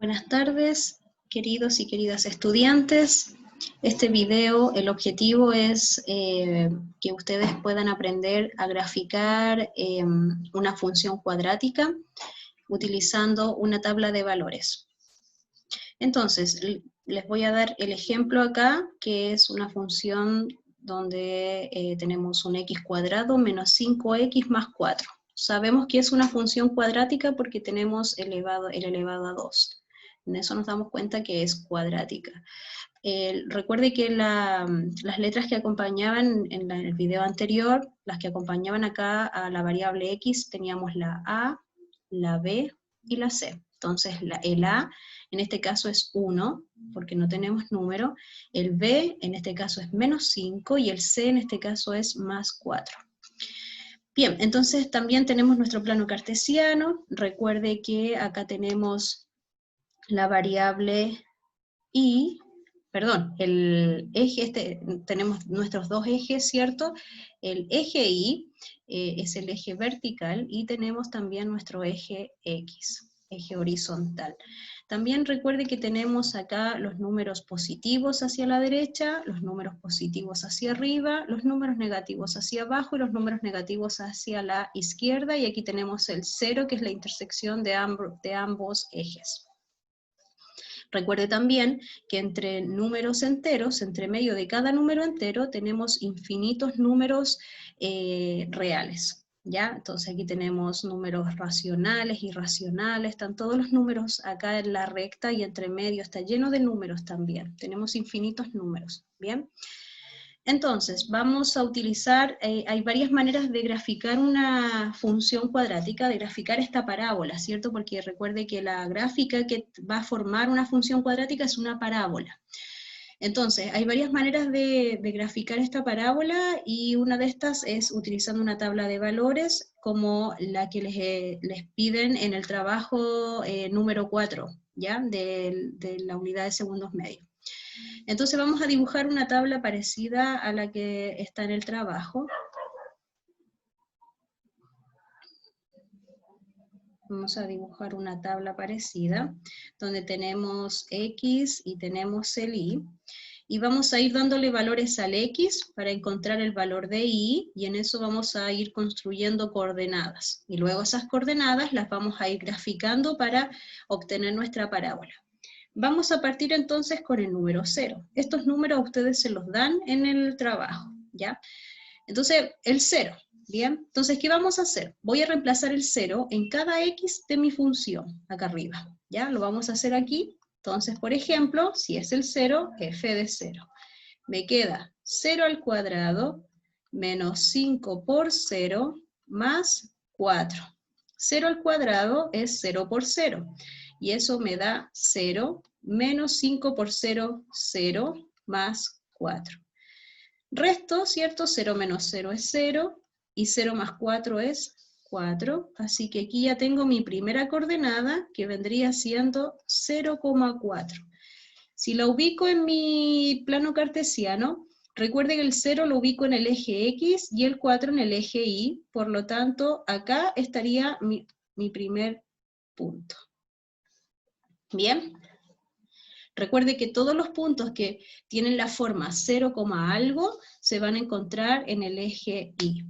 Buenas tardes, queridos y queridas estudiantes. Este video, el objetivo es que ustedes puedan aprender a graficar una función cuadrática utilizando una tabla de valores. Entonces, les voy a dar el ejemplo acá, que es una función donde tenemos un x cuadrado menos 5x más 4. Sabemos que es una función cuadrática porque tenemos el elevado a 2. En eso nos damos cuenta que es cuadrática. Recuerde que las letras que acompañaban en el video anterior, las que acompañaban acá a la variable x, teníamos la a, la b y la c. Entonces el a en este caso es 1, porque no tenemos número, el b en este caso es menos 5, y el c en este caso es más 4. Bien, entonces también tenemos nuestro plano cartesiano. Recuerde que acá tenemos la variable y, perdón, el eje, tenemos nuestros dos ejes, ¿cierto? El eje Y es el eje vertical, y tenemos también nuestro eje X, eje horizontal. También recuerde que tenemos acá los números positivos hacia la derecha, los números positivos hacia arriba, los números negativos hacia abajo y los números negativos hacia la izquierda, y aquí tenemos el 0, que es la intersección de ambos ejes. Recuerde también que entre números enteros, entre medio de cada número entero, tenemos infinitos números reales, ¿ya? Entonces aquí tenemos números racionales, irracionales, están todos los números acá en la recta, y entre medio está lleno de números también. Tenemos infinitos números, ¿bien? Entonces, vamos a utilizar, hay varias maneras de graficar una función cuadrática, de graficar esta parábola, ¿cierto? Porque recuerde que la gráfica que va a formar una función cuadrática es una parábola. Entonces, hay varias maneras de graficar esta parábola, y una de estas es utilizando una tabla de valores, como la que les piden en el trabajo número 4, ¿ya? De la unidad de segundos medios. Entonces vamos a dibujar una tabla parecida a la que está en el trabajo. Vamos a dibujar una tabla parecida, donde tenemos X y tenemos el Y, y vamos a ir dándole valores al X para encontrar el valor de Y, y en eso vamos a ir construyendo coordenadas, y luego esas coordenadas las vamos a ir graficando para obtener nuestra parábola. Vamos a partir entonces con el número 0. Estos números a ustedes se los dan en el trabajo, ¿ya? Entonces, el 0, ¿bien? Entonces, ¿qué vamos a hacer? Voy a reemplazar el 0 en cada x de mi función, acá arriba, ¿ya? Lo vamos a hacer aquí. Entonces, por ejemplo, si es el 0, f de 0. Me queda 0 al cuadrado menos 5 por 0 más 4. 0 al cuadrado es 0 por 0. Y eso me da 0, menos 5 por 0, 0, más 4. Resto, ¿cierto? 0 menos 0 es 0, y 0 más 4 es 4, así que aquí ya tengo mi primera coordenada, que vendría siendo 0,4. Si la ubico en mi plano cartesiano, recuerde que el 0 lo ubico en el eje X, y el 4 en el eje Y, por lo tanto, acá estaría mi primer punto. Bien, recuerde que todos los puntos que tienen la forma 0, algo se van a encontrar en el eje Y.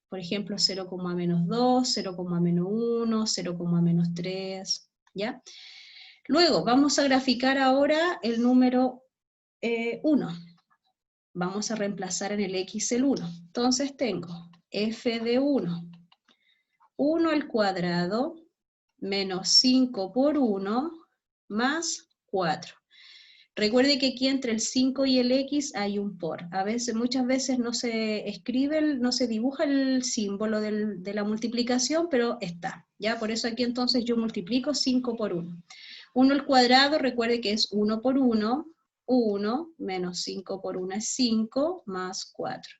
Por ejemplo, 0, menos 2, 0, menos 1, 0, menos 3, ¿ya? Luego, vamos a graficar ahora el número 1. Vamos a reemplazar en el X el 1. Entonces tengo f de 1. 1 al cuadrado menos 5 por 1 más 4. Recuerde que aquí entre el 5 y el X hay un por. Muchas veces no se escribe, no se dibuja el símbolo de la multiplicación, pero está, ¿ya? Por eso aquí entonces yo multiplico 5 por 1. 1 al cuadrado, recuerde que es 1 por 1, 1, menos 5 por 1 es 5, más 4.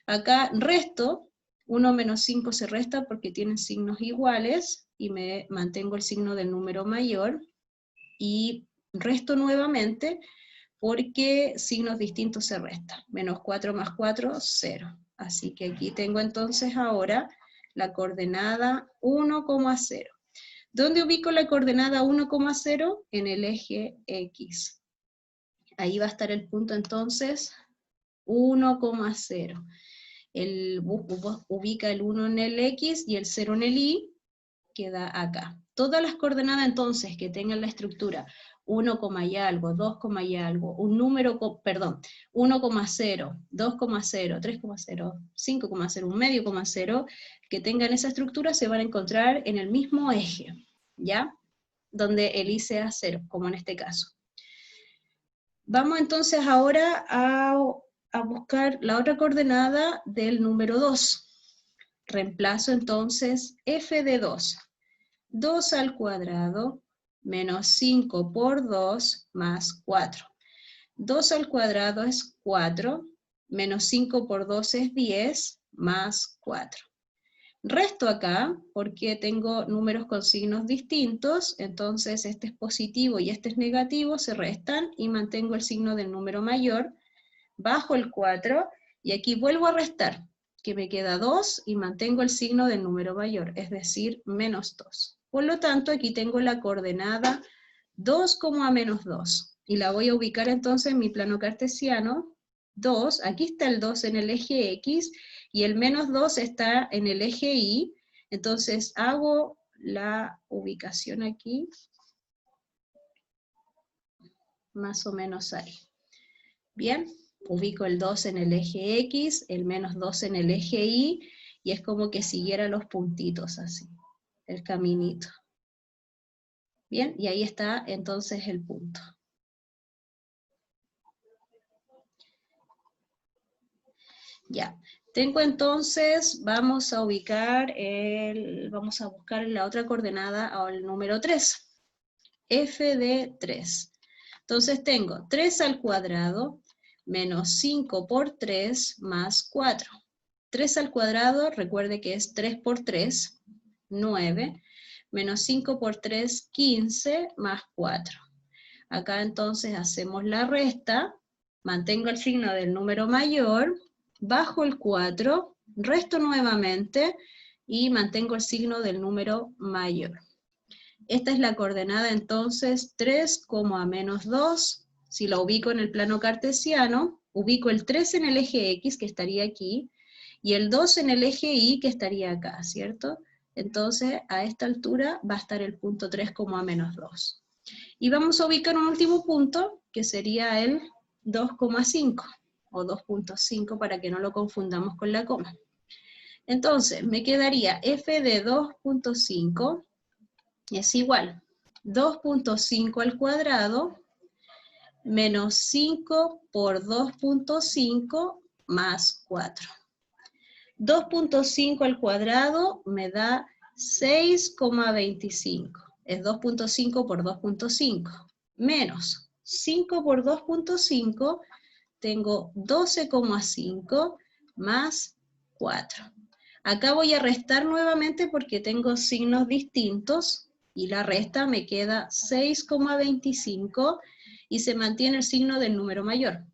Acá resto, 1 menos 5 se resta porque tienen signos iguales, y me mantengo el signo del número mayor, y resto nuevamente, porque signos distintos se restan. Menos 4 más 4, 0. Así que aquí tengo entonces ahora la coordenada 1,0. ¿Dónde ubico la coordenada 1,0? En el eje X. Ahí va a estar el punto entonces 1,0. Ubica el 1 en el X y el 0 en el Y, queda acá. Todas las coordenadas entonces que tengan la estructura 1, y algo, 2, y algo, un número, perdón, 1,0, 2,0, 3,0, 5,0, un medio, 0, que tengan esa estructura se van a encontrar en el mismo eje, ¿ya? Donde el Y sea 0, como en este caso. Vamos entonces ahora a buscar la otra coordenada del número 2. Reemplazo entonces f de 2. 2 al cuadrado menos 5 por 2 más 4. 2 al cuadrado es 4, menos 5 por 2 es 10, más 4. Resto acá, porque tengo números con signos distintos, entonces este es positivo y este es negativo, se restan y mantengo el signo del número mayor, bajo el 4, y aquí vuelvo a restar, que me queda 2 y mantengo el signo del número mayor, es decir, menos 2. Por lo tanto, aquí tengo la coordenada 2, menos 2, y la voy a ubicar entonces en mi plano cartesiano. 2, aquí está el 2 en el eje X, y el menos 2 está en el eje Y, entonces hago la ubicación aquí, más o menos ahí. Bien, ubico el 2 en el eje X, el menos 2 en el eje Y, y es como que siguiera los puntitos así, el caminito. Bien, y ahí está entonces el punto. Ya, tengo entonces, vamos a buscar la otra coordenada al número 3, f de 3. Entonces tengo 3 al cuadrado menos 5 por 3 más 4. 3 al cuadrado, recuerde que es 3 por 3, 9, menos 5 por 3, 15, más 4. Acá entonces hacemos la resta, mantengo el signo del número mayor, bajo el 4, resto nuevamente y mantengo el signo del número mayor. Esta es la coordenada entonces 3, menos 2. Si la ubico en el plano cartesiano, ubico el 3 en el eje X, que estaría aquí, y el 2 en el eje Y, que estaría acá, ¿cierto? Entonces, a esta altura va a estar el punto 3, menos 2. Y vamos a ubicar un último punto, que sería el 2,5, o 2,5 para que no lo confundamos con la coma. Entonces, me quedaría f de 2,5 es igual 2,5 al cuadrado menos 5 por 2,5 más 4. 2,5 al cuadrado me da 6,25. Es 2,5 por 2,5. Menos 5 por 2,5, tengo 12,5 más 4. Acá voy a restar nuevamente porque tengo signos distintos, y la resta me queda 6,25 y se mantiene el signo del número mayor.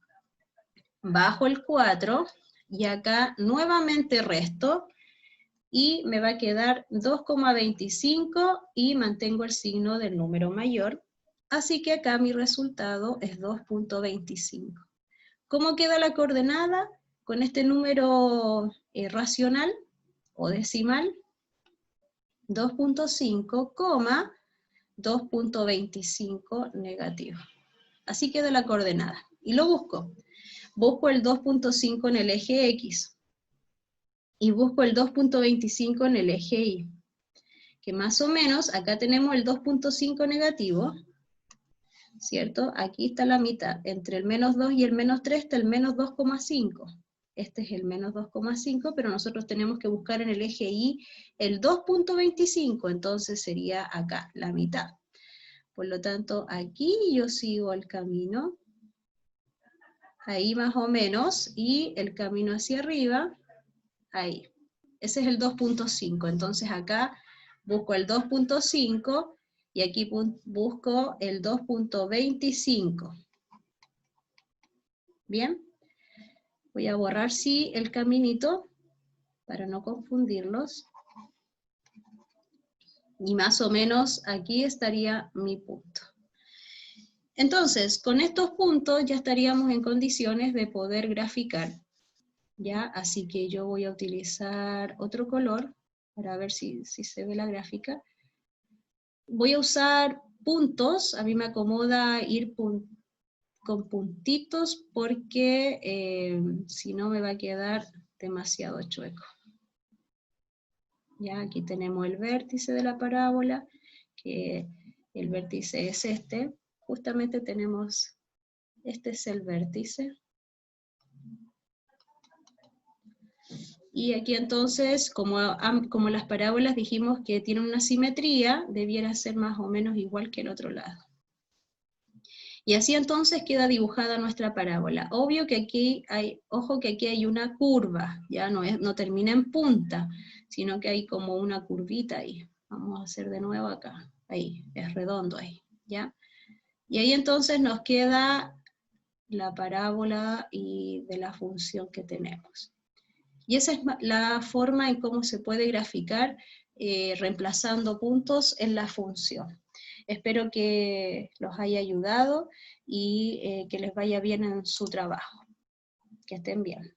Bajo el 4 y acá nuevamente resto y me va a quedar 2,25 y mantengo el signo del número mayor. Así que acá mi resultado es 2,25. ¿Cómo queda la coordenada con este número racional o decimal? 2,5, 2,25 negativo. Así queda la coordenada. Y lo busco. Busco el 2,5 en el eje X. Y busco el 2,25 en el eje Y. Que más o menos, acá tenemos el 2,5 negativo, ¿cierto? Aquí está la mitad. Entre el menos 2 y el menos 3 está el menos 2,5. Este es el menos 2,5, pero nosotros tenemos que buscar en el eje Y el 2,25, entonces sería acá, la mitad. Por lo tanto, aquí yo sigo el camino, ahí más o menos, y el camino hacia arriba, ahí. Ese es el 2,5, entonces acá busco el 2,5 y aquí busco el 2,25. ¿Bien? Voy a borrar, sí, el caminito, para no confundirlos. Y más o menos aquí estaría mi punto. Entonces, con estos puntos ya estaríamos en condiciones de poder graficar, ¿ya? Así que yo voy a utilizar otro color para ver si se ve la gráfica. Voy a usar puntos, a mí me acomoda ir con puntitos porque si no me va a quedar demasiado chueco. Ya aquí tenemos el vértice de la parábola, que el vértice es este. Justamente tenemos, este es el vértice. Y aquí entonces, como las parábolas dijimos que tienen una simetría, debiera ser más o menos igual que el otro lado. Y así entonces queda dibujada nuestra parábola. Obvio que aquí hay, ojo que aquí hay una curva, ya no termina en punta, sino que hay como una curvita ahí. Vamos a hacer de nuevo acá, ahí, es redondo ahí, ¿ya? Y ahí entonces nos queda la parábola y de la función que tenemos. Y esa es la forma en cómo se puede graficar reemplazando puntos en la función. Espero que los haya ayudado y que les vaya bien en su trabajo. Que estén bien.